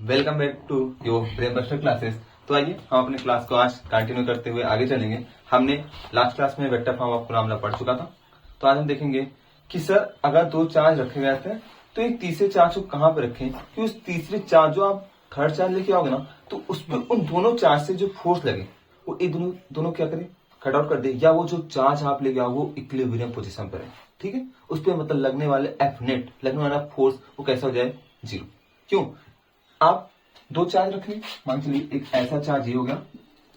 Welcome back to your brain buster classes. तो आइए हम अपने क्लास को आज कंटिन्यू करते हुए आगे चलेंगे। हमने लास्ट क्लास में वेक्टर फॉर्म ऑफ कूलम्ब पढ़ चुका था। तो आज हम देखेंगे कि सर अगर दो चार्ज रखे गए थे तो एक तीसरे चार्ज को कहाँ पे रखें कि उस तीसरे चार्ज जो आप थर्ड चार्ज लेके आओगे ना तो उस पर उन दोनों चार्ज से जो फोर्स लगे वो एक दोनों क्या करे, कट आउट कर दे, या वो जो चार्ज आप लेके आओ वो इक्विलिब्रियम पोजीशन पर है। ठीक है, उस पर मतलब लगने वाले एफ नेट, लगने वाला फोर्स वो कैसा हो जाए, जीरो। क्यों? आप दो चार्ज रखें, मान चलिए एक ऐसा चार्ज ये हो गया,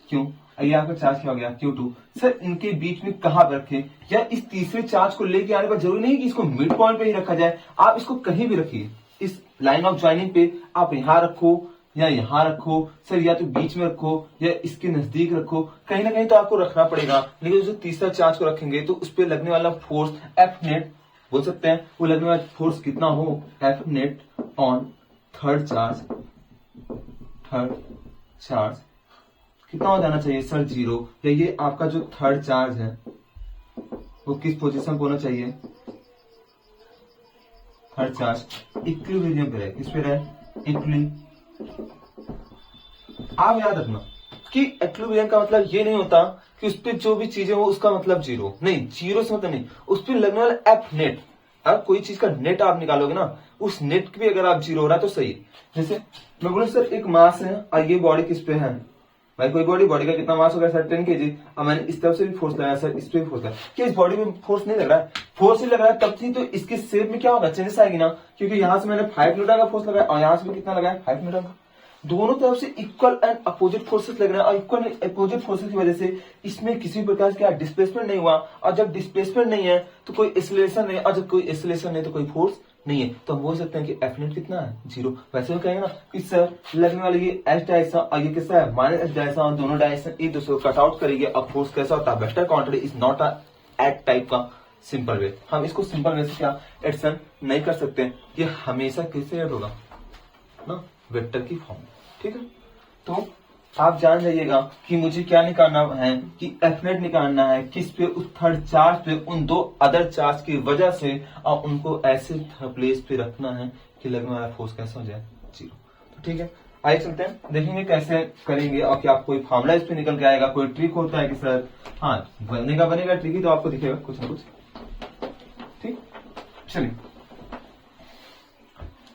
क्यों, ये आपका चार्ज क्या हो गया, Q2। सर इनके बीच में कहां पर रखें, या इस तीसरे चार्ज को लेके आने पर जरूरी नहीं कि इसको मिड पॉइंट पे ही रखा जाए, आप इसको कहीं भी रखिए। इस लाइन ऑफ ज्वाइनिंग पे आप यहां रखो या यहां रखो, सर या तो बीच में रखो या इसके नजदीक रखो, कहीं ना कहीं तो आपको रखना पड़ेगा। लेकिन जो तीसरा चार्ज को रखेंगे तो उस पर लगने वाला फोर्स एफ नेट बोल सकते हैं, वो लगने वाला फोर्स कितना हो, F net on third charge कितना हो जाना चाहिए सर, जीरो। या ये आपका जो थर्ड चार्ज है वो किस पोजीशन पे होना चाहिए, थर्ड चार्ज इक्विलिब्रियम पे रहे, किस पे रहे, आप याद रखना कि इक्विलिब्रियम का मतलब ये नहीं होता कि उस पर जो भी चीजें हो उसका मतलब जीरो नहीं, जीरो से मतलब नहीं, उस पर लगने वाला एफ नेट, अब कोई चीज का नेट आप निकालोगे ना, उस नेट भी अगर आप जीरो हो रहा है तो सही है। जैसे मैं बोलूं सर एक मास है और ये बॉडी किस पे है, भाई कोई बॉडी का कितना मास होगा सर 10 kg। अब मैंने इस तरफ से भी फोर्स लगाया सर, इस पे भी फोर्स लगाया, क्या इस बॉडी में फोर्स नहीं लग रहा है, फोर्स ही लग रहा है, तब थी तो इसके शेप में क्या होगा, चेंजेस आएगी ना, क्योंकि यहां से मैंने 5 न्यूटन का फोर्स लगाया और यहां से भी कितना लगाया, 5 न्यूटन का। दोनों तरफ से इक्वल एंड अपोजिट फोर्सेस लग रहे हैं और इक्वल अपोजिट फोर्सेस की वजह से इसमें किसी प्रकार का डिस्प्लेसमेंट नहीं हुआ, और जब डिस्प्लेसमेंट नहीं है तो कोई एक्सीलरेशन नहीं है, और जब कोई एक्सीलरेशन नहीं तो कोई फोर्स नहीं है, तो हम बोल सकते हैं कि एफ नेट कितना है, जीरो। वैसे हम कहेंगे ना कि सर लगने वाले ये एच डायरेक्शन और ये कैसा है, माइनस एच डायरेक्शन, और दोनों डायरेक्शन एक दूसरे को कट आउट करेंगे और फोर्स कैसा होता है, vector quantity is not a at type का सिंपल वे। हम इसको सिंपल वे से क्या एडिशन नहीं कर सकते, ये हमेशा किससे ऐड होगा ना, वेक्टर की फॉर्म। ठीक है, तो आप जान जाइएगा कि मुझे क्या निकालना है, कि एफ नेट निकालना है किस पे, उस थर्ड चार्ज पे, उन दो अदर चार्ज की वजह से, और उनको ऐसे प्लेस पे रखना है कि लगने वाला फोर्स कैसा हो जाए, जीरो। तो ठीक है, आइए चलते हैं, देखेंगे कैसे करेंगे और क्या कोई फॉर्मूला इस पे निकल के आएगा, कोई ट्रिक होता है कि सर हाँ बनेगा ट्रिक ही, तो आपको दिखेगा कुछ ना कुछ। ठीक, चलिए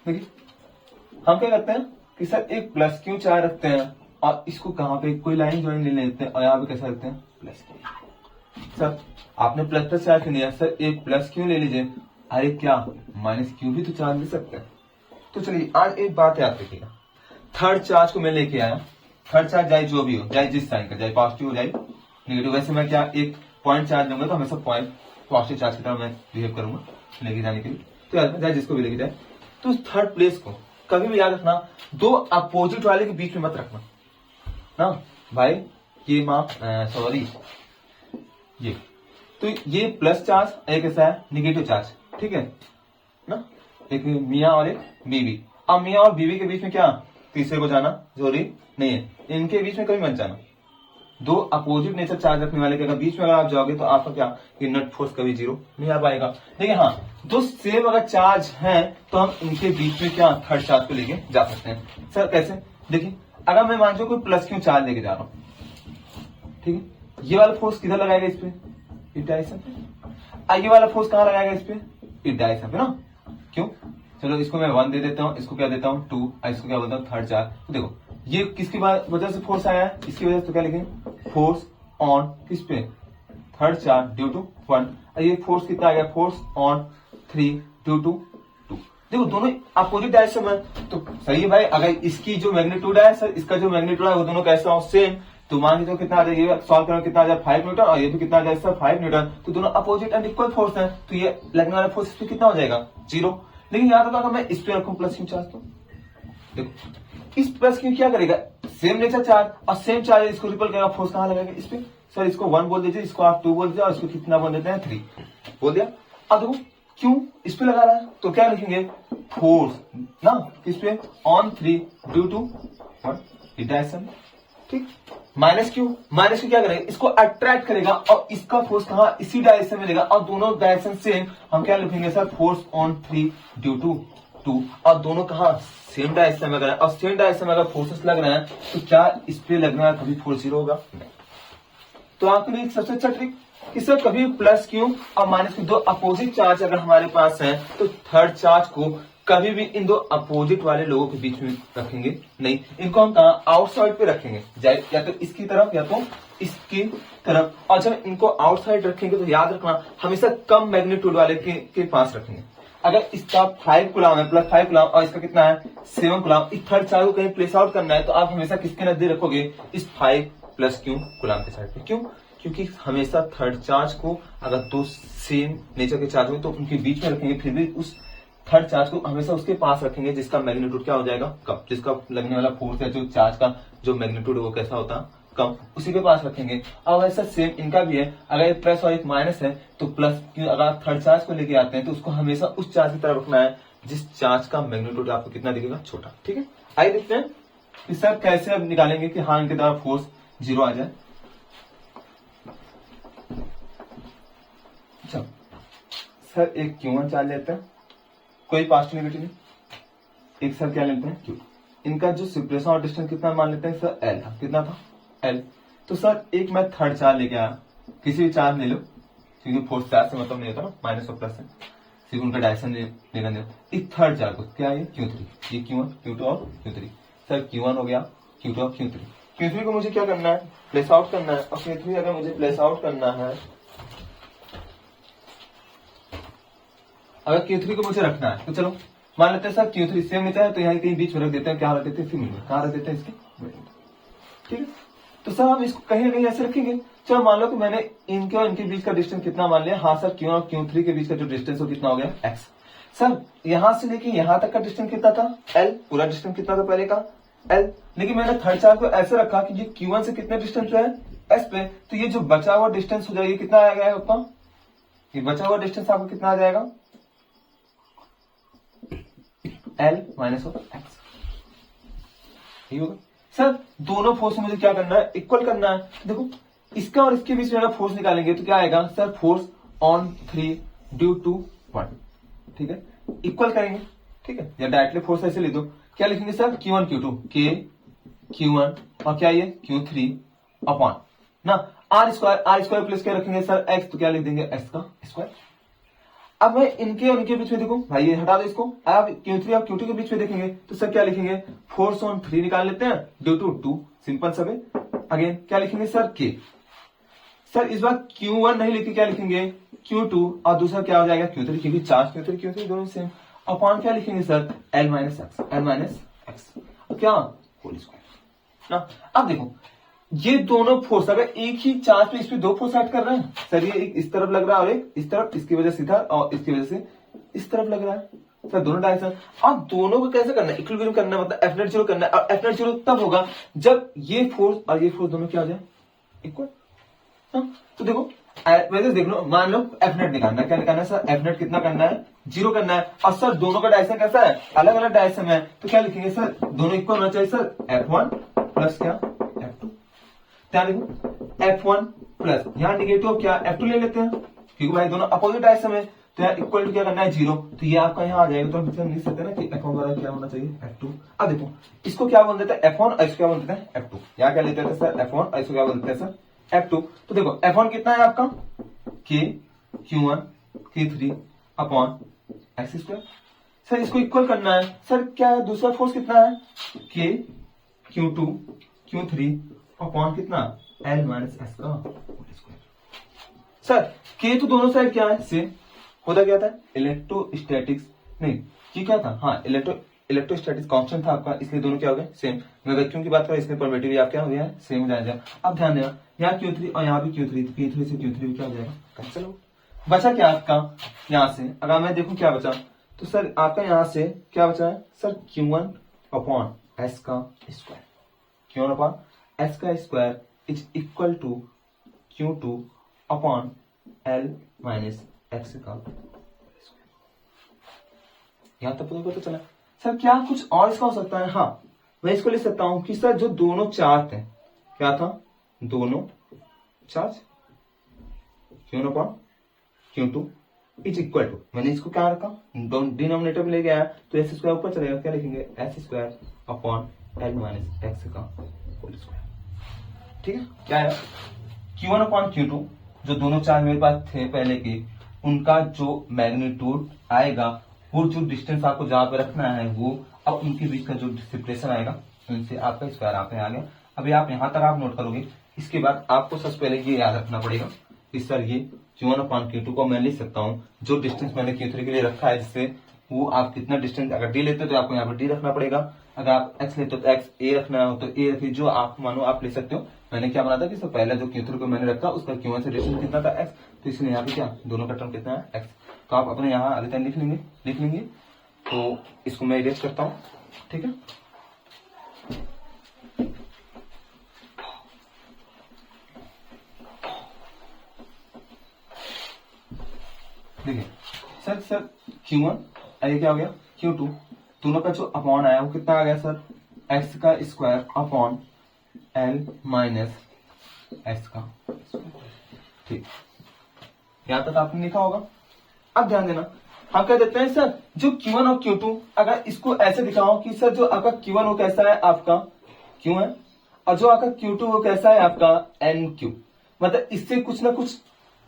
देखिए हम क्या करते हैं कि सर एक प्लस क्यू चार्ज रखते हैं और इसको कहां पे कोई लाइन ज्वाइन ले लेते हैं और यहाँ पे कैसा रखते हैं, प्लस क्यू। सर आपने प्लस चार्ज क्यों लिया, सर एक प्लस क्यू ले लीजिए, अरे क्या माइनस क्यू भी तो चार्ज ले सकते हैं। तो चलिए आज एक बात याद रखिएगा, थर्ड चार्ज को मैं लेके आया, थर्ड चार्ज चाहे जो भी हो, चाहे जिस साइन का, चाहे पॉजिटिव हो चाहे निगेटिव, वैसे मैं क्या एक पॉइंट चार्ज लूंगा तो हमेशा पॉइंट पॉजिटिव चार्ज की तरह मैं बिहेव करूंगा लेके जाने के लिए, तो याद चाहे जिसको भी लेके जाए। तो थर्ड प्लेस को कभी भी याद रखना, दो अपोजिट वाले के बीच में मत रखना ना भाई, ये सॉरी ये तो ये प्लस चार्ज, एक ऐसा है निगेटिव चार्ज, ठीक है ना, एक मियाँ और एक बीवी। अब मियाँ और बीवी के बीच में क्या तीसरे को जाना जरूरी नहीं है, इनके बीच में कभी मत जाना। दो अपोजिट नेचर चार्ज रखने वाले के अगर बीच में अगर आप जाओगे तो आपका क्या, कि नेट फोर्स कभी जीरो नहीं आ पाएगा। लेकिन हाँ दो सेम अगर चार्ज हैं तो हम इनके बीच में क्या थर्ड चार्ज को लेके जा सकते हैं। सर कैसे, देखिए अगर मैं मान लो कोई प्लस क्यू चार्ज लेके जा रहा हूं, ठीक है, ये वाला फोर्स किधर लगाएगा, इस पे, इस डायरेक्शन पे, ये वाला फोर्स कहां लगाएगा, इस पे, इस डायरेक्शन पे ना। क्यों, चलो इसको मैं 1 दे देता हूं, इसको क्या देता हूं 2, इसको क्या बोलता हूं थर्ड चार्ज। तो देखो ये किसकी वजह से फोर्स आया है, इसकी वजह से, तो क्या लिखेंगे फोर्स ऑन किस पे, थर्ड चार्ज ड्यू टू 1, ये फोर्स कितना आ गया, फोर्स ऑन 3 ड्यू टू 2। देखो दोनों अपोजिट डायरेक्शन में तो सही है भाई, अगर इसकी जो मैग्नीट्यूड है सर, इसका जो मैग्नीट्यूड है वो दोनों कैसा हो, सेम, तो मान लीजिए कितना आ जाएगा, सॉल्व करना कितना आ जाए 5 न्यूटन, और ये भी कितना आ जाए सर 5 न्यूटन, तो दोनों अपोजिट एंड इक्वल फोर्स है, तो ये लगने वाला फोर्स इस पे कितना हो जाएगा, जीरो। लेकिन याद रखो अगर मैं इस पे रखूं प्लस क्यू चार्ज, तो देखो इस प्लस क्यू क्या करेगा, सेम नेचर चार्ज और सेम चार्ज, इसको रिपल करेगा, फोर्स कहां लगाएगा, इस पे। सर इसको 1 बोल दीजिए, इसको आप 2 बोल दीजिए, और इसको कितना बोल देते हैं 3 बोल दिया। अब देखो क्यों इस पे लगा रहा है, तो क्या लिखेंगे फोर्स ना किस पे, ऑन 3 ड्यू टू डायरेक्शन, ठीक। माइनस क्यू क्या करेगा, इसको अट्रैक्ट करेगा और इसका फोर्स कहां, इसी डायरेक्शन में लेगा, और दोनों डायरेक्शन सेम, हम क्या लिखेंगे sir force on 3 due to 2 और दोनों कहा सेम डायरेक्शन में लग रहा है और सेम डायरेक्शन में अगर फोर्सेस लग रहे हैं तो क्या इस पे लगने वाला कभी फोर्स 0 होगा? नहीं। तो आपके लिए सबसे अच्छा ट्रिक कि सर कभी प्लस क्यू और माइनस क्यू दो अपोजिट चार्ज अगर हमारे पास है तो थर्ड चार्ज को कभी भी इन दो अपोजिट वाले लोगों के बीच में रखेंगे नहीं, इनको हम कहा आउटसाइड पे रखेंगे, या तो इसकी तरफ या तो इसकी तरफ। और जब इनको आउटसाइड रखेंगे तो याद रखना हमेशा कम मैग्नीट्यूड वाले के पास रखेंगे। अगर इसका 5 कूलम है प्लस 5 कूलम और इसका कितना है 7 कूलम, इस थर्ड चार्ज को कहीं प्लेस आउट करना है तो आप हमेशा किसके नजदीक रखोगे? इस 5 प्लस क्यू कूलम के साइड पे। क्यों? क्योंकि हमेशा थर्ड चार्ज को अगर दो सेम नेचर के चार्ज हो तो उनके बीच में रखेंगे, फिर भी उस थर्ड चार्ज को हमेशा उसके पास रखेंगे जिसका मैग्नीट्यूड क्या हो जाएगा? कम। जिसका लगने वाला फोर्स है जो चार्ज का जो मैग्नीट्यूड है वो कैसा होता है? कम। उसी के पास रखेंगे। और वैसा सेम इनका भी है, अगर एक प्लस और एक माइनस है तो प्लस अगर आप थर्ड चार्ज को लेके आते हैं तो उसको हमेशा उस चार्ज की तरफ रखना है जिस चार्ज का मैग्नीट्यूड आपको कितना दिखेगा? छोटा। ठीक है, आइए देखते हैं कि सर कैसे अब निकालेंगे कि हाँ इनके तरफ फोर्स 0 आ जाए। अच्छा सर एक Q1 चार्ज लेते हैं, कोई पॉजिटिव नेगेटिव नहीं। एक सर क्या लेते हैं Q, इनका जो सेपरेशन और डिस्टेंस कितना मान लेते हैं सर L था। कितना था? L। तो सर एक मैं थर्ड चार्ज लेके आया, किसी भी चार्ज ले लो क्योंकि फोर्थ चार्ज से मतलब नहीं होता ना, माइनस और प्लस है, सिर्फ उनका डायरेक्शन लेना देना। इस थर्ड चार्ज को क्या है Q3, ये Q1 Q2 और Q3। सर Q1 हो गया, Q2 और Q3। Q3 को मुझे क्या करना है? प्लेस आउट करना है। और Q3 अगर मुझे प्लेस आउट करना है, अगर Q3 को मुझे रखना है तो चलो मान लेते हैं सर Q3 सेम नीचे है तो यहाँ कहीं बीच में रख देते हैं। क्या रख देते हैं? इसके मिडिल में। कहाँ रख देते हैं? इसके मिडिल में। ठीक है, तो सर हम इसको कहीं ना कहीं ऐसे रखेंगे। चलो मान लो कि मैंने इनके और इनके बीच का डिस्टेंस कितना मान लिया? हाँ सर Q1 और Q3 के बीच का जो डिस्टेंस हो कितना हो गया? x। सर यहां से लेके यहां तक का डिस्टेंस कितना था? L। पूरा डिस्टेंस कितना था पहले का? L। लेकिन मैंने थर्ड चार्ज को ऐसे रखा कि ये Q1 से कितने डिस्टेंस है? S पे। तो ये जो बचा हुआ डिस्टेंस हो जाएगा कितना आ गया आपका? ये बचा हुआ डिस्टेंस आपको कितना आ जाएगा? L minus of x। ये होगा। सर दोनों फोर्स मुझे क्या करना है? इक्वल करना है। देखो इसका और इसके बीच में अगर फोर्स निकालेंगे तो क्या आएगा sir? Force on 3 due to 1। ठीक है, इक्वल करेंगे। ठीक है, या डायरेक्टली फोर्स ऐसे लिख दो। क्या लिखेंगे sir? Q1 Q2 K Q1 और क्या ये Q3 अपॉन ना R स्क्वायर प्लस क्या रखेंगे सर? x। तो क्या लिख देंगे? x का स्क्वायर। अब मैं इनके और इनके बीच में देखो भाई, ये हटा दो इसको। अब Q3 और Q2 के बीच में देखेंगे तो सर क्या लिखेंगे? फोर्स ऑन 3 निकाल लेते हैं ड्यू टू 2। सिंपल सब है। अगेन क्या लिखेंगे सर? K। सर इस बार Q1 नहीं लिखे, क्या लिखेंगे? Q2 और दूसरा क्या हो जाएगा? Q3, क्योंकि चार्ज Q3 दोनों सेम। अपॉन क्या लिखेंगे सर? L minus x. क्या? होल स्क्वायर ना। अब देखो ये दोनों फोर्स अगर एक ही चार्ज पे इस पे दो फोर्स ऐड कर रहे हैं सर, ये एक इस तरफ लग रहा है और एक इस तरफ, इसकी वजह से इधर और इसकी वजह से इस तरफ लग रहा है सर, दोनों डायरेक्शन। अब दोनों को कैसे करना है? इक्विलिब्रियम करना है, मतलब F0 0 करना है। और F0 0 तब होगा जब ये फोर्स और ये फोर्स दोनों क्या हो जाए? इक्वल। तो देखो वैसे देख लो, मान लो F0 निकालना है। क्या निकालना है सर? F0 कितना करना है? 0 करना है। और सर दोनों का डायरेक्शन कैसा है? अलग अलग डायरेक्शन है। तो क्या लिखेंगे सर? दोनों इक्वल होना चाहिए सर। F1 प्लस क्या? F2। क्या लिखो? F1 प्लस यहाँ निगेटिव क्या? F2 ले लेते हैं क्योंकि भाई दोनों अपोजिट डायरेक्शन में। तो यहाँ इक्वल टू क्या करना है? 0। तो ये आपका यहाँ आ जाएगा। तो हम लिख सकते हैं ना कि F1 बराबर क्या होना चाहिए? F2। अब देखो इसको क्या बोल देते हैं? F1 और इसको क्या बोल देते हैं? F2। यहाँ क्या लेते हैं सर? F1 और इसको क्या बोल देते हैं सर? F2। तो देखो F1 कितना है आपका? K Q1 K3 upon x square. Sir इसको इक्वल करना है। सर क्या है? दूसरा फोर्स कितना है? K Q2 Q3 अपॉन कितना? L माइनस एक्स का स्क्वायर। सर K तो दोनों साइड क्या है? सेम। होता क्या था? इलेक्ट्रोस्टैटिक्स नहीं, ये क्या था? हाँ इलेक्ट्रोस्टैटिक्स कांस्टेंट था आपका, इसलिए दोनों क्या हो गए? सेम। मैं वैक्यूम की बात करें इसमें परमिटिव आप क्या हो गया? सेम हो जाएगा। अब ध्यान देना यहाँ Q3 और यहाँ भी Q3, तो Q3 से Q3 क्या हो जाएगा? कैंसिल हो। बचा क्या आपका? यहाँ से अगर मैं देखूं क्या बचा, तो सर आपका यहाँ से क्या बचा है सर? Q1 अपॉन S का स्क्वायर। Q1 अपॉन S का square is equal to Q2 upon L minus x का। यहां तक तो पता चला। सर क्या कुछ और इसका हो सकता है? हाँ मैं इसको लिख सकता हूं कि सर जो दोनों चार्ज थे, क्या था? दोनों charge Q1 upon Q2 is equal to, मैंने इसको क्या रखा, डिनोमिनेटर में ले गया तो एक्स स्क्वायर ऊपर चलेगा, क्या लिखेंगे x square upon L minus x का होल स्क्वायर। ठीक है, क्या है Q1 अपॉन Q2, जो दोनों चार्ज मेरे पास थे पहले के, उनका जो मैग्नीट्यूड आएगा, वो जो डिस्टेंस आपको जहां पे रखना है वो, अब उनके बीच का जो सेपरेशन आएगा उनसे आपका स्क्वायर आप आ गया। अभी आप यहां तक आप नोट करोगे, इसके बाद आपको सबसे पहले ये याद रखना पड़ेगा कि सर ये Q1 अपॉन Q2 को मैं लिख सकता हूँ, जो डिस्टेंस मैंने Q3 के लिए रखा है, जिससे वो आप कितना डिस्टेंस, अगर डी लेते हो तो आपको यहाँ पर डी रखना पड़ेगा, अगर आप एक्स लेते हो तो एक्स, ए रखना हो तो ए रखिए, जो आप मानो आप ले सकते हो। मैंने क्या बना था कि सब पहला जो Q3 को मैंने रखा उसका Q1 से डिस्टेंस कितना था एक्स, तो इसलिए यहाँ पे क्या दोनों का टर्म कितना है एक्स, तो आप अपने यहाँ आगे तक लिख लेंगे। तो इसको मैं इरेज करता हूँ, ठीक है। देखिए सर Q1 ये क्या हो गया Q2, दोनों का जो अपॉन आया वो कितना आ गया सर, एक्स का square upon L minus x का स्क्वायर। ठीक, यहां तक आपने लिखा होगा। अब ध्यान देना, हम कह देते हैं सर जो Q1 और Q2, अगर इसको ऐसे दिखाओ कि सर जो आपका Q1 वो कैसा है आपका Q है, और जो आपका Q2 वो कैसा है आपका NQ, मतलब इससे कुछ ना कुछ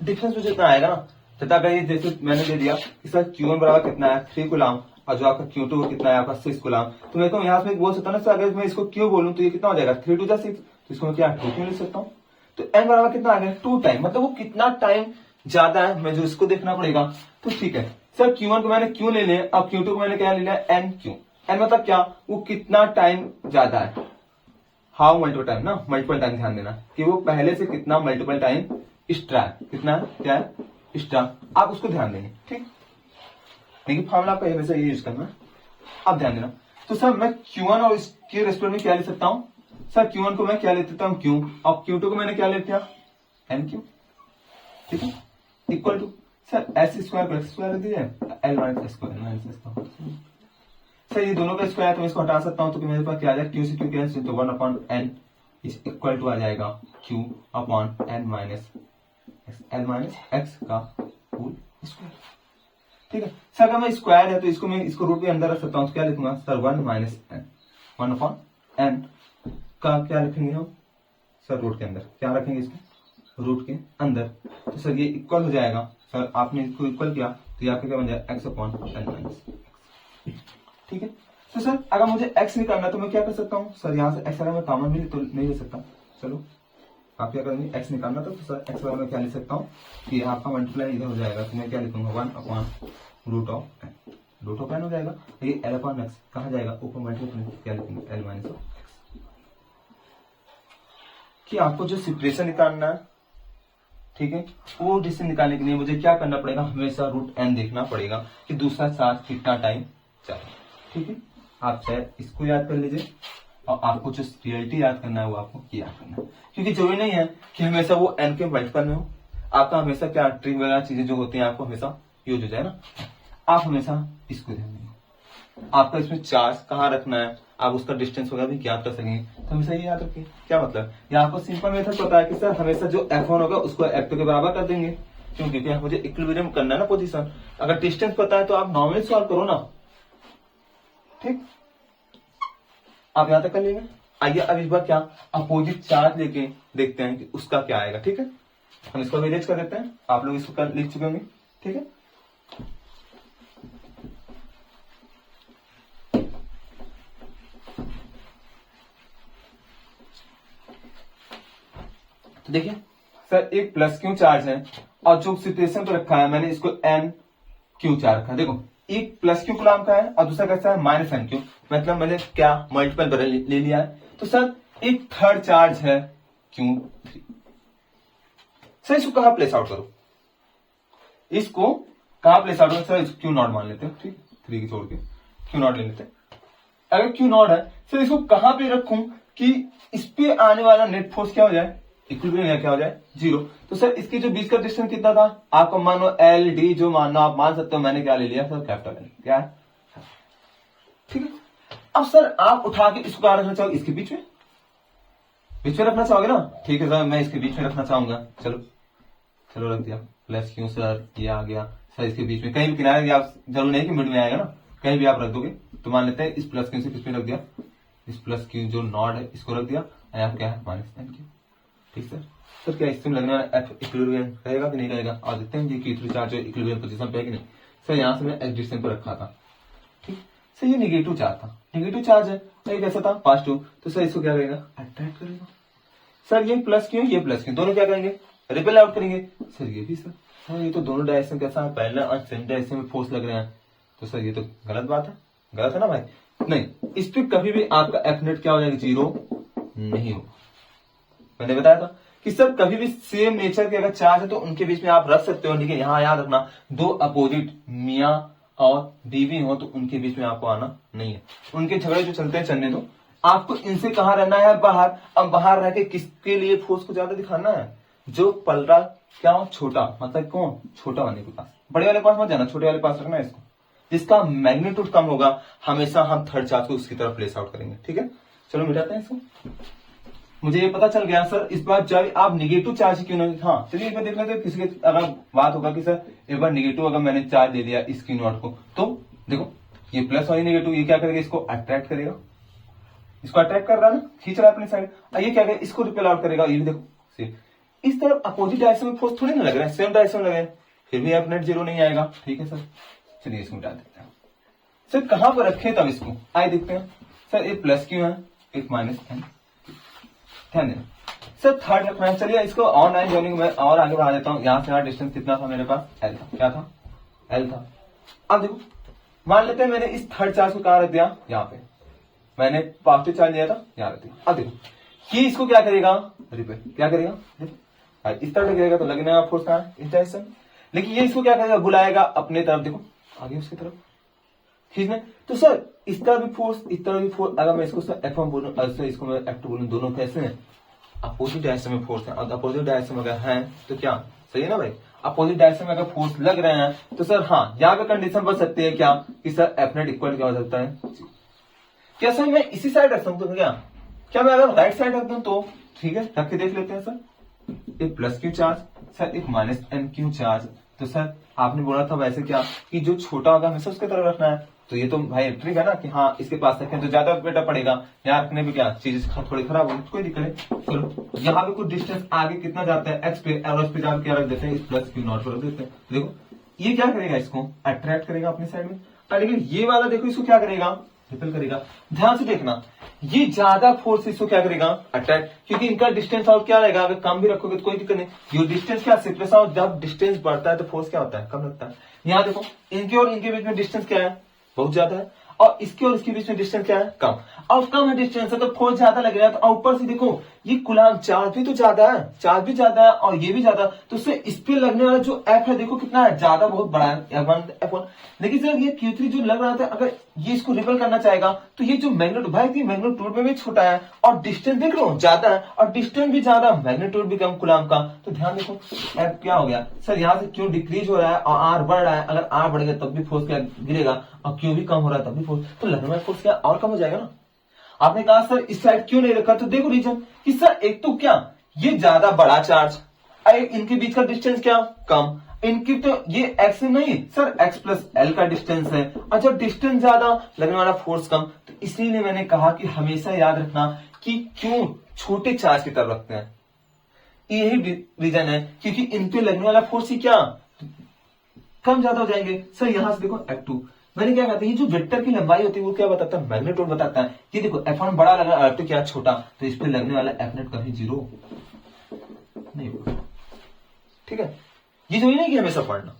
डिफरेंस मुझे इतना आएगा ना। तथा अगर ये जैसे मैंने दे दिया कि सर Q1 बराबर कितना है 3 गुलाम, और जो आपका Q2 वो कितना है आपका 6 गुलाम, तो मेरे को यहाँ से बोल सकता हूँ ना सर, अगर मैं इसको Q बोलूं तो ये कितना हो जाएगा 3 2 6, तो इसको मैं क्या 2 क्यों लिख सकता हूँ। तो n बराबर कितना आ गया 2 टाइम, मतलब वो कितना टाइम ज्यादा है, मैं जो इसको देखना पड़ेगा। तो ठीक है सर, Q1 को मैंने क्यों ले लिया, अब Q2 को मैंने क्या ले लिया NQ, n मतलब क्या, वो कितना टाइम ज्यादा है, हाउ मल्टीपल टाइम ना, मल्टीपल टाइम ध्यान देना कि वो पहले से कितना मल्टीपल टाइम एक्स्ट्रा है, कितना क्या है एक्स्ट्रा, आप उसको ध्यान देंगे। ठीक, देखिए फॉर्मूला आपका हमेशा ये यूज करना। अब ध्यान देना, तो सर मैं Q1 और इसके रेस्पेक्ट में क्या ले सकता हूँ, सर Q1 को मैं क्या ले सकता हूँ Q, और Q2 को मैंने क्या ले लिया NQ। ठीक है, equal to sir S square plus square दिया L minus square minus square. Sir ये दोनों का स्क्वायर तो मैं इसको हटा सकता हूं, तो मेरे पास क्या आ जाएगा Q से Q कैंसिल, तो 1 upon n is equal to आ जाएगा Q upon n minus L minus x का होल स्क्वायर। ठीक है सर, अगर मैं स्क्वायर है तो इसको मैं इसको रूट के अंदर रख सकता हूँ, तो क्या लिखूंगा sir 1 minus n, 1 upon n का क्या लिखेंगे हम सर रूट के अंदर, क्या रखेंगे इसको रूट के अंदर, तो सर ये इक्वल हो जाएगा। सर आपने इसको इक्वल किया तो यहाँ पे क्या बन जाएगा x अपॉन n माइनस। ठीक है, तो सर अगर मुझे x निकालना तो मैं क्या कर सकता हूँ सर, यहाँ से x अगर मैं कॉमन भी तो नहीं ले सकता। चलो आप क्या करेंगे, x निकालना तो सर x बराबर मैं क्या लिख सकता हूँ कि आपका मल्टीप्लाई इधर हो जाएगा, तो मैं क्या लिखूंगा 1 upon root of n, root of n हो जाएगा, ये l अपॉन x कहाँ जाएगा ऊपर मल्टीप्लाई, क्या लिखेंगे l माइनस x। कि आपको जो सेपरेशन निकालना है, ठीक है, वो डिस्टेंस निकालने के लिए मुझे क्या करना पड़ेगा, हमेशा रूट n देखना पड़ेगा कि दूसरा चार्ज कितना टाइम चाहिए। ठीक है, आप चाहे इसको याद कर लीजिए, और आपको जो रियलिटी याद करना है वो आपको याद करना है, क्योंकि जरूरी नहीं है कि हमेशा वो n के मल्टीपल में हो, आपका हमेशा क्या ट्रिक वगैरह चीजें जो होती हैं आपको हमेशा यूज हो जाए ना, आप हमेशा इसको ध्यान देंगे। आपका इसमें चार्ज कहाँ रखना है, आप उसका डिस्टेंस वगैरह भी ज्ञात कर सकेंगे, तो हमेशा ये याद रखिए। क्या मतलब, ये आपको सिंपल मेथड पता है कि सर हमेशा जो F1 होगा उसको F2 के बराबर कर देंगे, क्योंकि मुझे इक्विलिब्रियम करना है ना पोजीशन। अगर डिस्टेंस पता है तो आप नॉर्मली सॉल्व करो ना। ठीक, आप यहां तक कर लेंगे। आइए अब इस बार क्या अपोजिट चार्ज लेके देखते हैं कि उसका क्या आएगा। ठीक है, हम इसको अरेंज कर देते हैं, आप लोग इसको लिख चुके होंगे। ठीक है, तो देखिए सर एक प्लस क्यू चार्ज है, और जो सिचुएशन पे रखा है मैंने इसको एन क्यू चार्ज रखा है। देखो एक प्लस क्यू गुलाम का है और दूसरा कैसा है माइनस एन क्यू, मतलब मैंने क्या मल्टीपल बदल ले लिया है। तो सर एक थर्ड चार्ज है Q3। सर इसको कहां प्लेस आउट करो, इसको कहां प्लेस आउट करो, सर इसको Q0 मान लेते हैं। ठीक, 3 की छोड़ के Q0 ले लेते हैं। अगर Q0 है सर इसको कहां पे रखूं कि इस पे आने वाला नेट फोर्स क्या हो जाए, इक्विलिब्रियम क्या हो जाए 0। तो सर इसके जो बीच का डिस्टेंस कितना था, आपको मानो एल डी जो मानना आप मान सकते हो, मैंने क्या ले लिया सर कैपिटल एल, क्या है। ठीक है, अब सर आप उठा के इसको क्या रखना चाहोगे, इसके बीच में रखना चाहोगे ना। ठीक है सर, मैं इसके बीच में रखना चाहूंगा। चलो रख दिया, प्लस क्यू सर ये आ गया, सर इसके बीच में कहीं भी किनारे आप जरूर नहीं कि मिड में आएगा ना, कहीं भी आप रख दोगे तो मान लेते हैं इस प्लस क्यू से किस में रख दिया, इस प्लस क्यू जो नॉड है इसको रख दिया, यहाँ क्या है माइनस एन क्यू। ठीक सर, सर क्या इसमें लगने वाला एफ इक्विलिब्रियम रहेगा कि नहीं रहेगा, और देखते हैं ये Q3 चार्ज इक्विलिब्रियम पोजीशन पे है कि नहीं। सर यहाँ से मैं एक्स डिस्टेंस पे रखा था, ठीक सर ये नेगेटिव चार्ज था, नेगेटिव चार्ज है तो ये कैसा था पॉजिटिव, तो सर इसको क्या करेगा अट्रैक्ट करेगा। सर ये प्लस क्यू ये प्लस क्यू दोनों क्या करेंगे रिपेल आउट करेंगे। सर ये भी सर ये तो दोनों डायरेक्शन कैसा है, पहले और सेम डायरेक्शन में फोर्स लग रहे हैं, तो सर ये तो गलत बात है, गलत है ना भाई। नहीं, इस पे कभी भी आपका एफ नेट क्या हो जाएगा, जीरो नहीं होगा। मैंने बताया था कि सर कभी भी सेम नेचर के अगर चार्ज है तो उनके बीच में आप रख सकते हो, लेकिन यहाँ याद रखना दो अपोजिट मियाँ और बीवी हो तो उनके बीच में आपको आना नहीं है। उनके झगड़े जो चलते हैं चलने दो, आपको इनसे कहाँ रहना है बाहर। अब बाहर रह के किसके लिए फोर्स को ज्यादा दिखाना है, जो पल रहा क्या हो छोटा, मतलब कौन छोटा वाले के पास, बड़े वाले के पास मत जाना, छोटे वाले के पास रखना है इसको। जिसका मैग्नीट्यूड कम होगा हमेशा हम थर्ड चार्ज को उसकी तरफ प्लेस आउट करेंगे। ठीक है, चलो मिटाते हैं इसको। मुझे ये पता चल गया सर इस बार जब आप निगेटिव चार्ज क्यों नहीं, हाँ चलिए एक बार देख लेते हैं किसी के अगर बात होगा कि सर एक बार निगेटिव अगर मैंने चार्ज दे दिया इस क्यू नॉट को, तो देखो ये प्लस और निगेटिव ये क्या करेगा, इसको अट्रैक्ट करेगा, इसको अट्रैक्ट कर रहा है ना, खींच रहा है अपनी साइड, ये क्या करेगा इसको रिपेल आउट करेगा। ये भी देखो सेम इस तरफ अपोजिट डायरेक्शन में फोर्स थोड़ी ना लग रहा है, सेम डायरेक्शन में लगे फिर भी एफ नेट जीरो नहीं आएगा। ठीक है सर, चलिए इसको मिटा देते हैं। सर कहां पर रखे तब इसको आइए देखते हैं। सर एक प्लस क्यू है एक माइनस एन, ध्यान देना सर थर्ड रखना है। चलिए इसको ऑनलाइन जॉइनिंग में और आगे बढ़ा देता हूँ। यहाँ से यहाँ डिस्टेंस कितना था मेरे पास, एल था, क्या था एल था। अब देखो मान लेते हैं मैंने इस थर्ड चार्ज को कहा रख दिया, यहाँ पे मैंने पॉजिटिव चार्ज दिया था, यहाँ रख दिया। अब देखो ये इसको क्या करेगा रिपेल, क्या करेगा इस तरह करेगा तो लगने वाला फोर्स कहाँ है इस डायरेक्शन, लेकिन ये इसको क्या करेगा बुलाएगा अपने तरफ, देखो आगे उसकी तरफ खींचने। तो सर इस तरह भी फोर्स इस तरह भी फोर्स, अगर मैं इसको सर F1 बोलूं और इसको मैं F2 बोलूं, दोनों कैसे हैं अपोजिट डायरेक्शन में फोर्स है, और अपोजिट डायरेक्शन में अगर है तो क्या सही है ना भाई, अपोजिट डायरेक्शन में अगर फोर्स लग रहे हैं तो सर हाँ यहाँ पे कंडीशन बन सकती है क्या कि सर एफ नेट इक्वल क्या हो सकता है, क्या सर मैं इसी साइड रख सकता हूँ क्या मैं अगर राइट साइड रख दूं तो ठीक है, रख के देख लेते हैं। सर एक प्लस क्यू चार्ज सर एक माइनस एन क्यू चार्ज, तो सर आपने बोला था वैसे क्या कि जो छोटा होगा हमेशा उसके तरफ रखना है, तो ये तो भाई ट्रिक है ना कि हाँ इसके पास रखें तो ज्यादा बेटा पड़ेगा, यहाँ रखने में क्या चीज थोड़ी खराब होगी, कोई दिक्कत नहीं। चलो यहाँ पे कुछ डिस्टेंस आगे कितना जाता है एक्स पे, और उस पे जाकर क्या रख देते हैं इस प्लस क्यू नॉट पर रख देते हैं। देखो ये क्या करेगा इसको अट्रैक्ट करेगा अपनी साइड में, लेकिन ये वाला देखो इसको क्या करेगा रिपेल करेगा। ध्यान से देखना ये ज्यादा फोर्स इसको क्या करेगा अट्रैक्ट, क्योंकि इनका डिस्टेंस आउट क्या रहेगा, अगर कम भी रखोगे तो कोई दिक्कत नहीं। ये डिस्टेंस क्या सेपरेशन आउट, जब डिस्टेंस बढ़ता है तो फोर्स क्या होता है कम लगता है। यहाँ देखो इनके और इनके बीच में डिस्टेंस क्या है बहुत ज्यादा है, और इसके और इसके बीच में डिस्टेंस क्या है कम, और कम है डिस्टेंस है तो फोर्स ज्यादा लग रहा है। तो ऊपर से देखो ये कुलाम चार्ज भी तो ज्यादा है, चार्ज भी ज्यादा है और ये भी ज्यादा, तो उससे इस पे लगने वाला जो एफ है देखो कितना है ज्यादा, बहुत बड़ा है F1। लेकिन सर ये Q3 जो लग रहा था अगर ये इसको रिपेल करना चाहेगा तो ये जो मैग्नीट्यूड भाई मैग्नीट्यूड में भी छोटा है और डिस्टेंस देख लो ज्यादा है, और डिस्टेंस भी ज्यादा मैग्नीट्यूड भी कम कुलाम का, तो ध्यान देखो एफ क्या हो गया सर यहाँ से क्यू डिक्रीज हो रहा है और आर बढ़ रहा है, अगर आर बढ़ेगा तब भी फोर्स क्या गिरेगा, और क्यू भी कम हो रहा है तब भी फोर्स, तो लगने वाला फोर्स क्या और कम हो जाएगा ना। आपने कहा सर इस साइड क्यों नहीं रखा, तो देखो रीजन कि सर एक तो क्या ये ज्यादा बड़ा चार्ज, इनके बीच का डिस्टेंस क्या कम, इनकी तो ये एक्स नहीं सर एक्स प्लस एल का डिस्टेंस है, और जब डिस्टेंस ज्यादा लगने वाला फोर्स कम, तो इसीलिए मैंने कहा कि हमेशा याद रखना कि क्यों छोटे चार्ज की तरफ रखते हैं, यही रीजन है क्योंकि इन पे लगने वाला फोर्स ही क्या कम ज्यादा हो जाएंगे। सर यहां से देखो F2 मैंने क्या कहता है ये जो वेक्टर की लंबाई होती है वो क्या बताता है मैग्नीट्यूड बताता है, ये देखो F1 बड़ा लगा F2 क्या छोटा, तो इस पे लगने वाला एफ नेट कभी जीरो नहीं होगा। ठीक है, ये जो नहीं कि हमेशा पढ़ना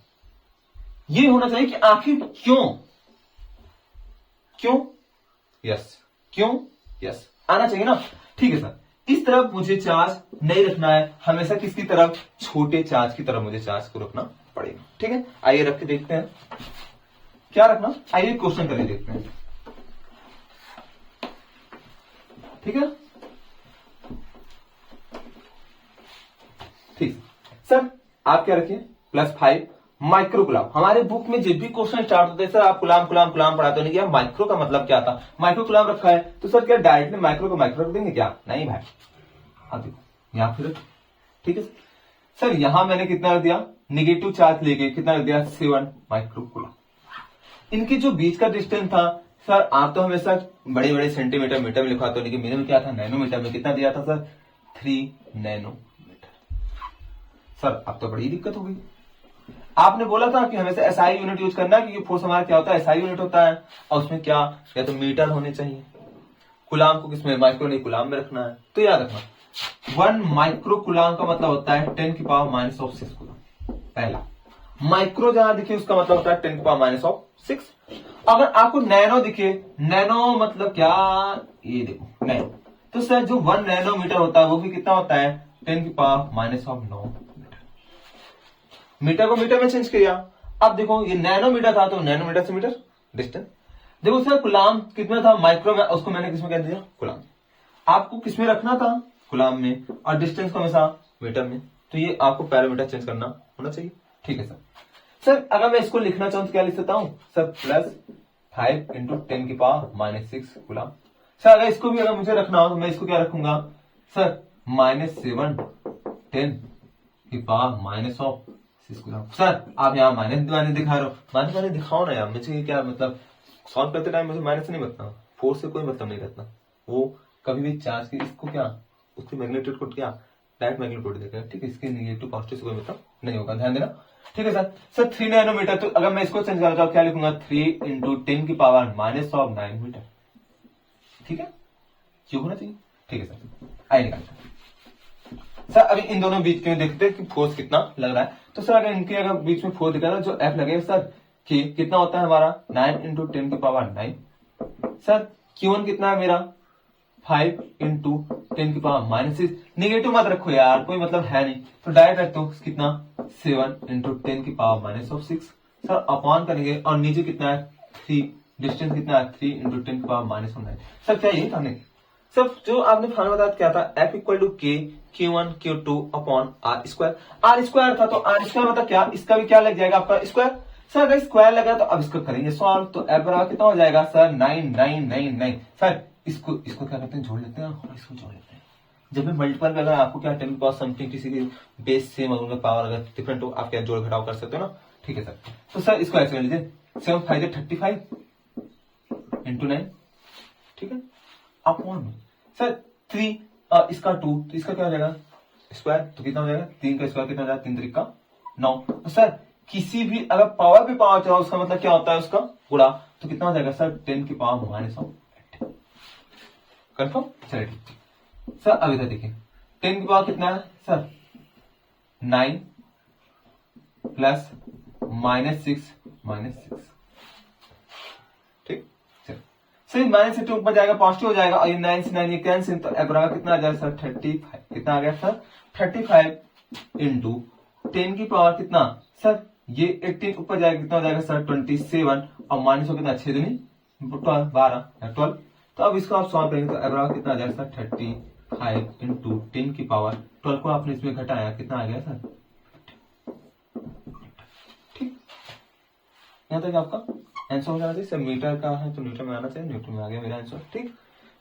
ये होना चाहिए कि आखिर क्यों क्यों यस क्यों यस आना चाहिए ना। ठीक है सर, इस तरफ मुझे चार्ज नहीं रखना है, हमेशा किसकी तरफ छोटे चार्ज की तरफ मुझे चार्ज को रखना पड़ेगा। ठीक है, आइए रख के देखते हैं क्या रखना, आइए क्वेश्चन करके देखते हैं। ठीक है ठीक सर आप क्या रखिए +5 माइक्रो कुलाम। हमारे बुक में जब भी क्वेश्चन स्टार्ट होते हैं सर आप कुलाम कुलाम कुलाम पढ़ाते हो, नहीं क्या माइक्रो का मतलब क्या था, माइक्रो कुलाम रखा है तो सर क्या डायरेक्टली माइक्रो को माइक्रो रख देंगे क्या, नहीं भाई। अब देखो यहां फिर ठीक है सर यहां मैंने कितना रख दिया निगेटिव चार्ज लेके कितना रख दिया 7 माइक्रोकूलम। इनकी जो बीच का डिस्टेंस था सर, आप तो हमेशा बड़े बड़े सेंटीमीटर मीटर में लिखवाते हो, लेकिन मेरे में क्या था नैनोमीटर में। कितना दिया था सर 3 नैनोमीटर। सर अब तो बड़ी दिक्कत हो गई। आपने बोला था कि हमेशा एसआई यूनिट यूज करना है, क्योंकि फोर्स हमारा क्या होता है एसआई यूनिट होता है, और उसमें क्या या तो मीटर होने चाहिए, कुलाम को किसमें माइक्रो नहीं कुलाम में रखना है। तो याद रखना 1 माइक्रो कुलाम का मतलब होता है 10 की पावर -6 कुलाम। पहला माइक्रो जहां दिखे उसका मतलब होता है 10 की पावर -6। अगर आपको नैनो दिखे, नैनो मतलब क्या, ये देखो नैनो, तो सर जो 1 नैनोमीटर होता है वो भी कितना होता है 10 की पावर -9 मीटर। मीटर को मीटर में चेंज किया। अब देखो ये नैनोमीटर था तो नैनोमीटर से मीटर डिस्टेंस। देखो सर कुलाम कितना था माइक्रो में, उसको मैंने किसमें कह दिया कुलाम। आपको किसमें रखना था कुलाम में, और डिस्टेंस को हमेशा मीटर में। तो ये आपको पैरामीटर चेंज करना होना चाहिए। ठीक है सर। सर अगर मैं इसको लिखना चाहूं तो क्या लिख सकता हूं सर +5 × 10 की पावर -6 कुलाम। सर अगर इसको भी अगर मुझे रखना हो तो मैं इसको क्या रखूंगा सर -7 10 की पावर -6 कुलाम। सर आप यहाँ माइनस दिखा रहे हो, माइनस दिखाओ ना यार, मुझे क्या मतलब सॉल्व करते टाइम मुझे माइनस नहीं बनता, फोर्स से कोई मतलब नहीं रहता। वो कभी भी चार्ज की इसको क्या उसकी मैग्नीट्यूड को क्या डायरेक्ट मैग्नीट्यूड देगा। ठीक है, इसके नेगेटिव पॉजिटिव से कोई मतलब नहीं होगा, ध्यान देना। ठीक है सर। सर 3 नैनोमीटर, तो अगर मैं इसको चेंज करना चाहूँ क्या लिखूंगा 3 × 10 की पावर -9 मीटर। ठीक है, क्यों होना चाहिए। ठीक है सर, आइए निकालते सर। अभी इन दोनों बीच में देखते हैं कि फोर्स कितना लग रहा है। तो सर अगर इनके अगर बीच में फोर्स दिखा जो एफ लगे सर कि कितना होता है हमारा 9 × 10 की पावर 9। सर Q1 कितना है मेरा 5 × 10 की पावर -6। निगेटिव मत रखो यार, कोई मतलब है नहीं, तो डायरेक्ट रख दो कितना 7 × 10 की पावर -6। सर अपॉन करेंगे और नीचे कितना है 3, डिस्टेंस कितना है 3 × 10 की पावर -9। सर क्या यही था सर जो आपने फार्मूला बताया क्या था F = K Q1 Q2 upon R²। R² था तो R² मतलब क्या, इसका भी क्या लग जाएगा आपका स्क्वायर। सर अगर स्क्वायर लगा तो अब इसको करेंगे सॉल्व, तो F बराबर कितना हो जाएगा सर 9999। सर इसको क्या करते हैं जोड़ लेते हैं और इसको जोड़ लेते हैं। जब मैं मल्टीपल में अगर आपको क्या 10 पावर समथिंग किसी की बेस सेम अगर पावर अगर डिफरेंट हो आप क्या जोड़ घटाव कर सकते हो ना। ठीक है सर। तो सर इसको ऐसे कर लीजिए 7 5 35 × 9। ठीक है अपॉन सर 3 इसका 2 तो इसका क्या हो जाएगा स्क्वायर, तो कितना हो जाएगा 3 का स्क्वायर कितना हो जाएगा 3 3 का 9। तो सर किसी भी अगर पावर पे पावर चला उसका मतलब क्या होता है उसका गुणा, तो कितना हो जाएगा सर 10 की पावर -8। कंफर्म। चलिए ठीक सर। अब इधर देखिए 10 की पावर कितना है सर 9 प्लस -6 ठीक सर। -6 ऊपर जाएगा पॉजिटिव हो जाएगा और ये 9 से 9 ये कैंसिल, तो बराबर कितना आ जाएगा सर 35। कितना आ गया सर 35 × 10 की पावर कितना सर ये 18 ऊपर जाएगा कितना हो जाएगा सर 27 और माइनस हो कितना 6 दूनी 12। तो अब इसको आप सॉल्व करेंगे तो बराबर कितना आ जाएगा सर 35 × 10 की पावर 12 को आपने इसमें घटाया कितना आ गया सर। ठीक यहाँ तक आपका आंसर हो जाना चाहिए सर। मीटर का है तो न्यूटन में आना चाहिए, न्यूटन में आ गया मेरा आंसर। ठीक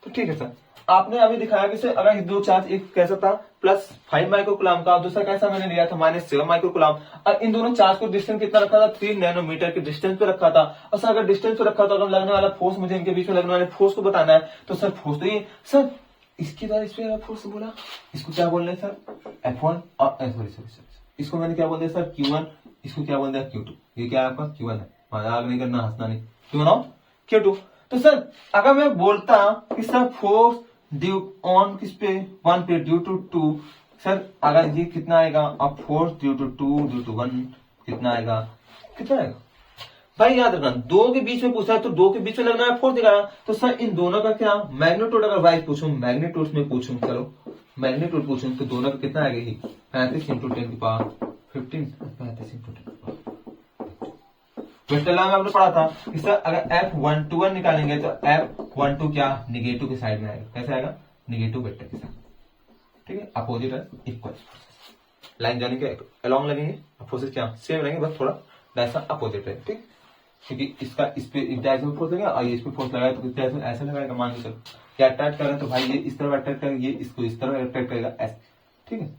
तो ठीक है सर। आपने अभी दिखाया कि सर अगर दो चार्ज एक कैसा था +5 माइक्रोकुलाम का, दूसरा कैसा मैंने लिया था -7 माइक्रोकुलाम, और इन दोनों चार्ज को डिस्टेंस कितना रखा था 3 नैनोमीटर के डिस्टेंस पे रखा था। और सर अगर डिस्टेंस पे रखा तो अगर लगने वाला फोर्स मुझे इनके बीच में लगने वाले फोर्स को बताना है, तो सर फोर्स तो ये सर इसके द्वारा इस पे फोर्स बोला, इसको क्या बोल रहे हैं सर F1 और सॉरी इसको मैंने क्या बोल दिया सर Q1, इसको क्या बोल दिया Q2। ये क्या है आपका Q1 है, मजाक नहीं करना हंसना नहीं, Q1 और Q2। तो सर अगर मैं बोलता कि सर फोर्स ड्यू ऑन किस पे 1 पे ड्यू टू 2, सर अगर ये कितना आएगा अब force due to 2 due to 1 कितना आएगा भाई याद रखना 2 के बीच में पूछा है तो 2 के बीच में लगना है फोर्स दिखाया। तो सर इन दोनों का क्या मैग्नीट्यूड अगर वाइज पूछूं मैग्नीट्यूड में पूछूं, चलो मैग्नीट्यूड पूछूं तो दोनों का कितना आएगा ही 35 × 10 की पावर 15 35 × 10 की पावर। में आपने पढ़ा था कि सर अगर F12 निकालेंगे तो F12 क्या निगेटिव के साइड में आएगा, कैसे आएगा निगेटिव वेक्टर के साथ। ठीक है अपोजिट है इक्वल लाइन जाने के अलोंग लगेंगे, फोर्सेस क्या सेम रहेंगे बस थोड़ा डायरेक्शन अपोजिट है। ठीक क्योंकि इसका इस पे इस डायरेक्शन में फोर्स लगेगा और ये इस पे फोर्स लगाया तो डायरेक्शन ऐसे लगाएगा, मान लो चलो क्या अट्रैक्ट कर रहे हैं तो भाई ये इस तरफ अट्रैक्ट करेगा, ये इसको इस तरफ अट्रैक्ट करेगा ऐसे। ठीक है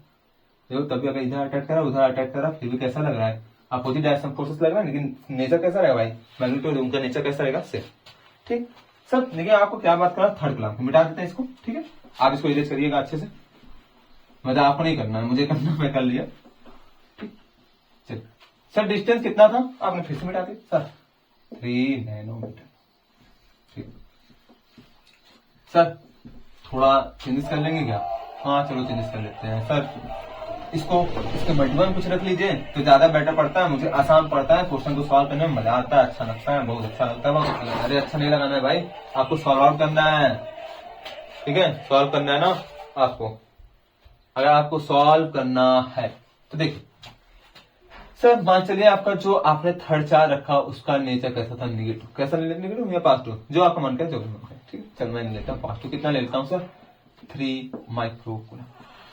देखो तभी अगर इधर अटैक करा उधर अटैक करा फिर भी कैसा लग रहा है, अपोजिट डायरेक्शन फोर्सेस लग रहा है, लेकिन नेचर कैसा रहेगा भाई, मैग्नीट्यूड उनका नेचर कैसा रहेगा सेम। ठीक सर, देखिए आपको क्या बात करना, थर्ड क्लास मिटा देते हैं इसको। ठीक है, आप इसको इरेज करिएगा अच्छे से, मजा आपको नहीं करना है, मुझे करना, मैं कर लिया। ठीक चलिए सर, डिस्टेंस कितना था आपने फिर से मिटा दिया सर, 3 नैनोमीटर। ठीक सर, थोड़ा चेंजेस कर लेंगे क्या? हाँ चलो चेंजेस कर लेते हैं सर, इसको इसके मल्टीपल में कुछ रख लीजिए तो ज्यादा बेटर पड़ता है, मुझे आसान पड़ता है, क्वेश्चन को सॉल्व करने में मजा आता है, अच्छा लगता है, बहुत अच्छा लगता है, बहुत अच्छा लगता है। अरे अच्छा नहीं लगाना है भाई, आपको सॉल्व आउट करना है। ठीक है, सॉल्व करना है ना आपको, अगर आपको सॉल्व करना है तो देखिए सर, मान चलिए आपका जो आपने थर्ड चार्ज रखा उसका नेचर कैसा था, निगेटिव। कैसा नेगेटिव या पॉजिटिव, जो आपका मन करे जो मन करे। ठीक है, चल मैं लेता हूँ पॉजिटिव। कितना ले लेता हूँ सर, 3 माइक्रोकूलम।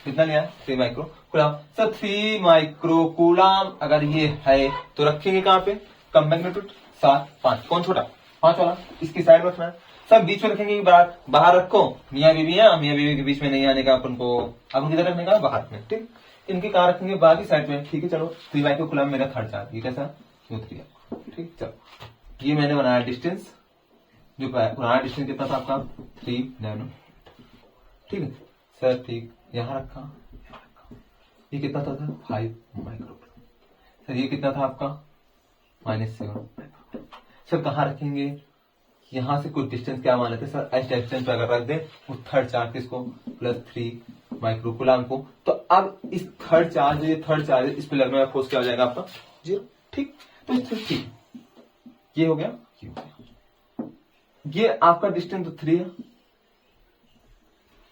कितना लिया, 3 माइक्रोकूलम। सर 3 माइक्रोकूलम अगर ये है तो रखेंगे कहाँ पे, कम मैग्नीट्यूड 7 5, कौन छोटा 5 वाला, इसकी साइड रखना है सर, बीच में रखेंगे बाहर रखो, मियाँ बीवी है, मियाँ बीवी के बीच में नहीं आने का अपन को, अपन किधर रखने का, बाहर में। ठीक, इनके कहाँ रखेंगे, बाहर की साइड में। ठीक है चलो, 3 माइक्रोकूलम मेरा थर्ड चार्ज, ये कैसा Q3 है। ठीक चलो, ये मैंने बनाया डिस्टेंस, जो पुराना डिस्टेंस कितना था आपका 3 नैनो। ठीक है सर, ठीक यहाँ रखा, ये कितना था सर 5 माइक्रोकूलम। सर ये कितना था आपका -7। सर कहाँ रखेंगे, यहां से कुछ डिस्टेंस क्या मान लेते सर, एच डिस्टेंस पे अगर रख दे उस थर्ड चार्ज किसको, +3 माइक्रोकूलम को, तो अब इस थर्ड चार्ज, ये थर्ड चार्ज इस पे लगने वाला फोर्स क्या हो जाएगा आपका 0। ठीक, तो ठीक ये हो गया, ये हो गया, ये आपका डिस्टेंस तो 3 है।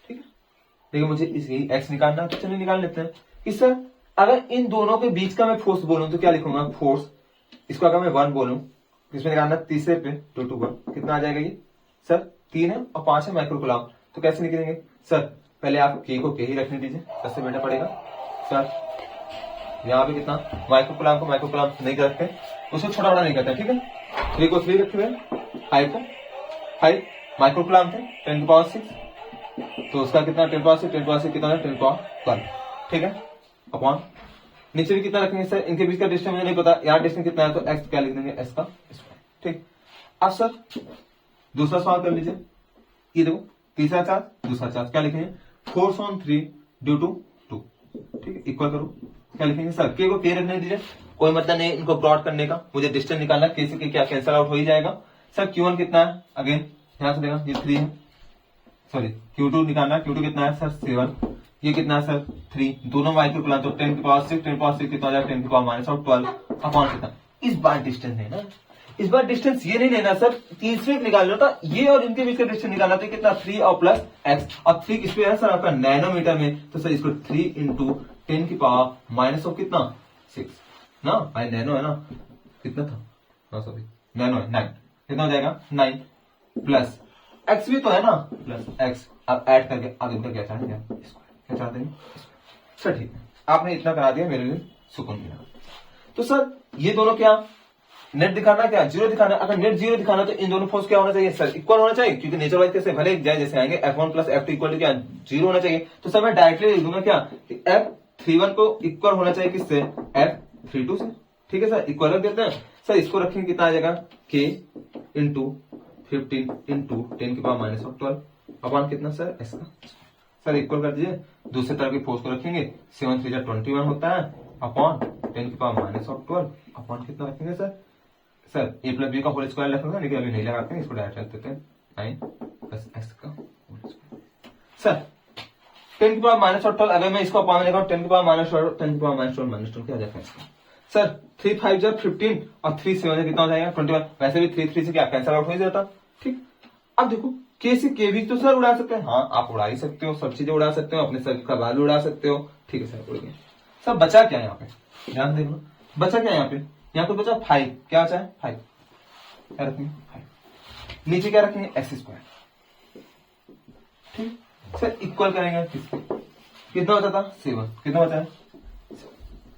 ठीक है, देखिए मुझे इसकी एक्स निकालना है, तो चलिए निकाल लेते हैं कि सर अगर इन दोनों के बीच का मैं फोर्स बोलूं तो क्या लिखूंगा, फोर्स, इसको अगर मैं 1 बोलूं, इसमें निकालना तीसरे पे 2 to 1, कितना आ जाएगा ये सर, 3 है और 5 है माइक्रोकूलम। तो कैसे निकलेंगे सर, पहले आप के को के ही रखने दीजिए, सबसे बेटर पड़ेगा सर। यहाँ पे कितना, माइक्रोकूलम को माइक्रोकूलम नहीं करते, उसको छोटा बड़ा नहीं करते। ठीक है, 3 को 3 रखे हुए, 5 को 5 माइक्रोकूलम थे, 10⁻6, तो उसका कितना 10⁻6 कितना है 10⁻12। ठीक है, अपॉन नीचे भी कितना रखेंगे सर, इनके बीच का डिस्टेंस मुझे नहीं पता, यहाँ डिस्टेंस कितना है तो एक्स क्या लिख देंगे, एस का स्क्वायर। ठीक, अब सर दूसरा सवाल कर लीजिए, ये देखो तीसरा चार्ज दूसरा चार्ज क्या लिखेंगे, फोर्स ऑन 3 ड्यू टू 2। ठीक है, इक्वल करो, क्या लिखेंगे सर, के को के रखने दीजिए, कोई मतलब नहीं इनको ब्रॉड करने का, मुझे डिस्टेंस निकालना, के से के क्या कैंसल आउट हो ही जाएगा। सर Q1 कितना है, अगेन ध्यान से देखा, ये 3 है, सॉरी Q2 निकालना, Q2 कितना है सर 7, ये कितना है सर 3, दोनों माइक्रोकूलम, तो 10⁻6 कितना हो जाएगा 10⁻12 अपॉन कितना, इस बार डिस्टेंस है ना, इस बार डिस्टेंस ये नहीं लेना सर, तीसरे निकालना था, ये और इनके बीच का डिस्टेंस निकालना था, कितना 3 और प्लस एक्स, और 3 किस पे है सर आपका नैनोमीटर में, तो सर इसको 3 इंटू 10⁻⁻⁻⁶ कितना 6 ना भाई, नैनो है ना, कितना था ना, सॉरी नैनो है 9, कितना हो जाएगा 9 प्लस एक्स भी तो है ना, प्लस एक्स, अब ऐड करके आगे उनका क्या चाहेंगे, क्या चाहते हैं सर। ठीक है, आपने इतना करा दिया, मेरे लिए सुकून मिला। तो सर ये दोनों क्या नेट दिखाना, क्या 0 दिखाना, अगर नेट 0 दिखाना तो इन दोनों फोर्स क्या होना चाहिए सर, इक्वल होना चाहिए, क्योंकि नेचर वाइज कैसे भले जाए जैसे आएंगे, F1 plus F2 equal to क्या 0 होना चाहिए। तो सर मैं डायरेक्टली लिख दूंगा क्या, F31 को इक्वल होना चाहिए किससे, F32 से। ठीक है सर, इक्वल रख देते हैं सर, इसको रखेंगे कितना आ जाएगा K इंटू 15 इंटू 10⁻⁻12 अपॉन कितना सर S का, सर इक्वल कर दीजिए, दूसरे तरफ की फोर्स को रखेंगे, 7 3 21 होता है अपॉन 10⁻⁻12 अपॉन कितना रखेंगे सर ए प्लस बी का होल स्क्वायर रखेंगे, लेकिन अभी नहीं लगाते हैं, इसको डायरेक्ट रख देते हैं 9 प्लस एक्स का होल स्क्वायर। सर 10⁻⁻12 अगर मैं इसको अपॉन लगाऊं 10⁻⁻12 10⁻⁻12 क्या आ जाएगा इसका सर, 3 5 15 और 3 7 कितना हो जाएगा 21, वैसे भी 3 3 से क्या कैंसिल आउट हो ही जाता। ठीक, अब देखो के से के भी तो सर उड़ा सकते हैं, हाँ आप उड़ा ही सकते हो, सब चीजें उड़ा सकते हो, अपने सर का बाल उड़ा सकते हो। ठीक है सर, उड़ गए। सर बचा क्या यहाँ पे, ध्यान देखो बचा क्या यहाँ पे बचा 5, क्या बचा है 5, क्या रखेंगे 5, नीचे क्या रखेंगे एक्स स्क्वायर। ठीक सर, इक्वल करेंगे किसके, कितना बचा था 7, कितना बचा है,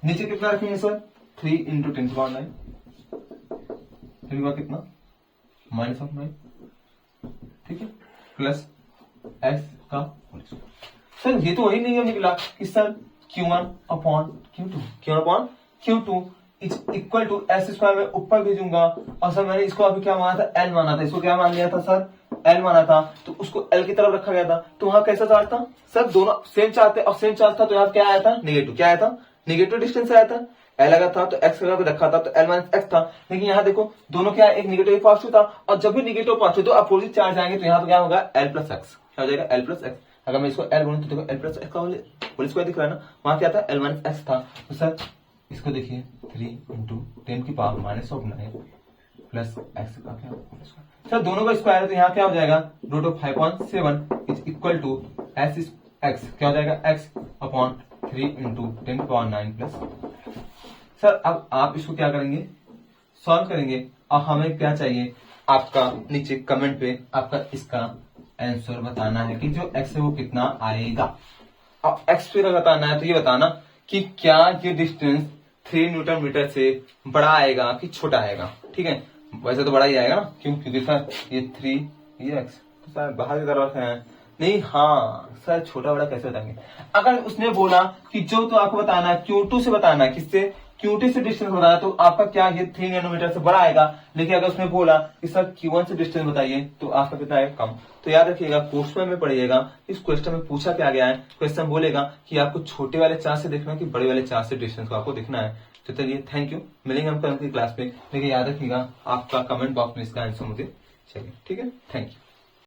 नीचे कितना रखेंगे सर 3 इंटू 10⁻9 कितना -9, ठीक है, प्लस एक्स का होल स्क्वायर। सर ये तो वही नहीं निकला कि sir Q1 upon Q2 is equal to S square में ऊपर भेजूंगा। और सर मैंने इसको अभी क्या माना था, एल माना था। इसको क्या मान लिया था सर, एल माना था, तो उसको एल की तरफ रखा गया था। तो वहां कैसा चार्ज था सर, दोनों सेम चार्ज थे और सेम चार्ज था, तो यहाँ क्या आया था, नेगेटिव। क्या आया था, नेगेटिव डिस्टेंस आया था। एल अगर था तो एक्स का रखा था तो एल माइनस एक्स था। लेकिन यहाँ देखो दोनों क्या, एक नेगेटिव एक पॉजिटिव था, और जब भी नेगेटिव पॉजिटिव तो अपोजिट चार्ज आएंगे, तो यहाँ तो क्या होगा, एल प्लस एक्स। क्या हो जाएगा, एल प्लस एक्स। अगर मैं इसको एल बोलूं तो देखो एल प्लस एक्स का होल स्क्वायर दिख रहा है ना, वहां क्या था, एल माइनस एक्स था। तो सर इसको देखिए 3 इंटू 10 की पावर -9 प्लस एक्स का क्या, सर दोनों का स्क्वायर है तो यहाँ क्या हो जाएगा, root of 5.7 is equal to S x. क्या हो जाएगा, एक्स अपॉन 3 इंटू 10 की पावर 9 प्लस। सर अब आप इसको क्या करेंगे, सॉल्व करेंगे, और हमें क्या चाहिए, आपका नीचे कमेंट पे आपका इसका आंसर बताना है कि जो एक्स है वो कितना आएगा। अब एक्स पे बताना है तो ये बताना कि क्या ये डिस्टेंस 3 न्यूटन मीटर से बड़ा आएगा कि छोटा आएगा। ठीक है, वैसे तो बड़ा ही आएगा ना, क्यों, क्योंकि सर ये 3 ये एक्स तो सर बाहर की तरफ है, नहीं हाँ सर छोटा बड़ा कैसे बताएंगे। अगर उसने बोला कि जो तो आपको बताना है Q2 से बताना है, किससे, Q2 से डिस्टेंस बताना, तो आपका क्या ये 3 नैनोमीटर से बड़ा आएगा। लेकिन अगर उसने बोला कि सर Q1 से डिस्टेंस बताइए, तो आपका कितना है, कम। तो याद रखिएगा, क्वेश्चन में पढ़िएगा, इस क्वेश्चन में पूछा क्या गया है। क्वेश्चन बोलेगा कि आपको छोटे वाले चार्ज से देखना है कि बड़े वाले चार्ज से डिस्टेंस को आपको देखना है। तो चलिए थैंक यू, मिलेंगे हम कल की क्लास पे। लेकिन याद रखिएगा आपका कमेंट बॉक्स में इसका आंसर मुझे चाहिए। ठीक है, थैंक यू।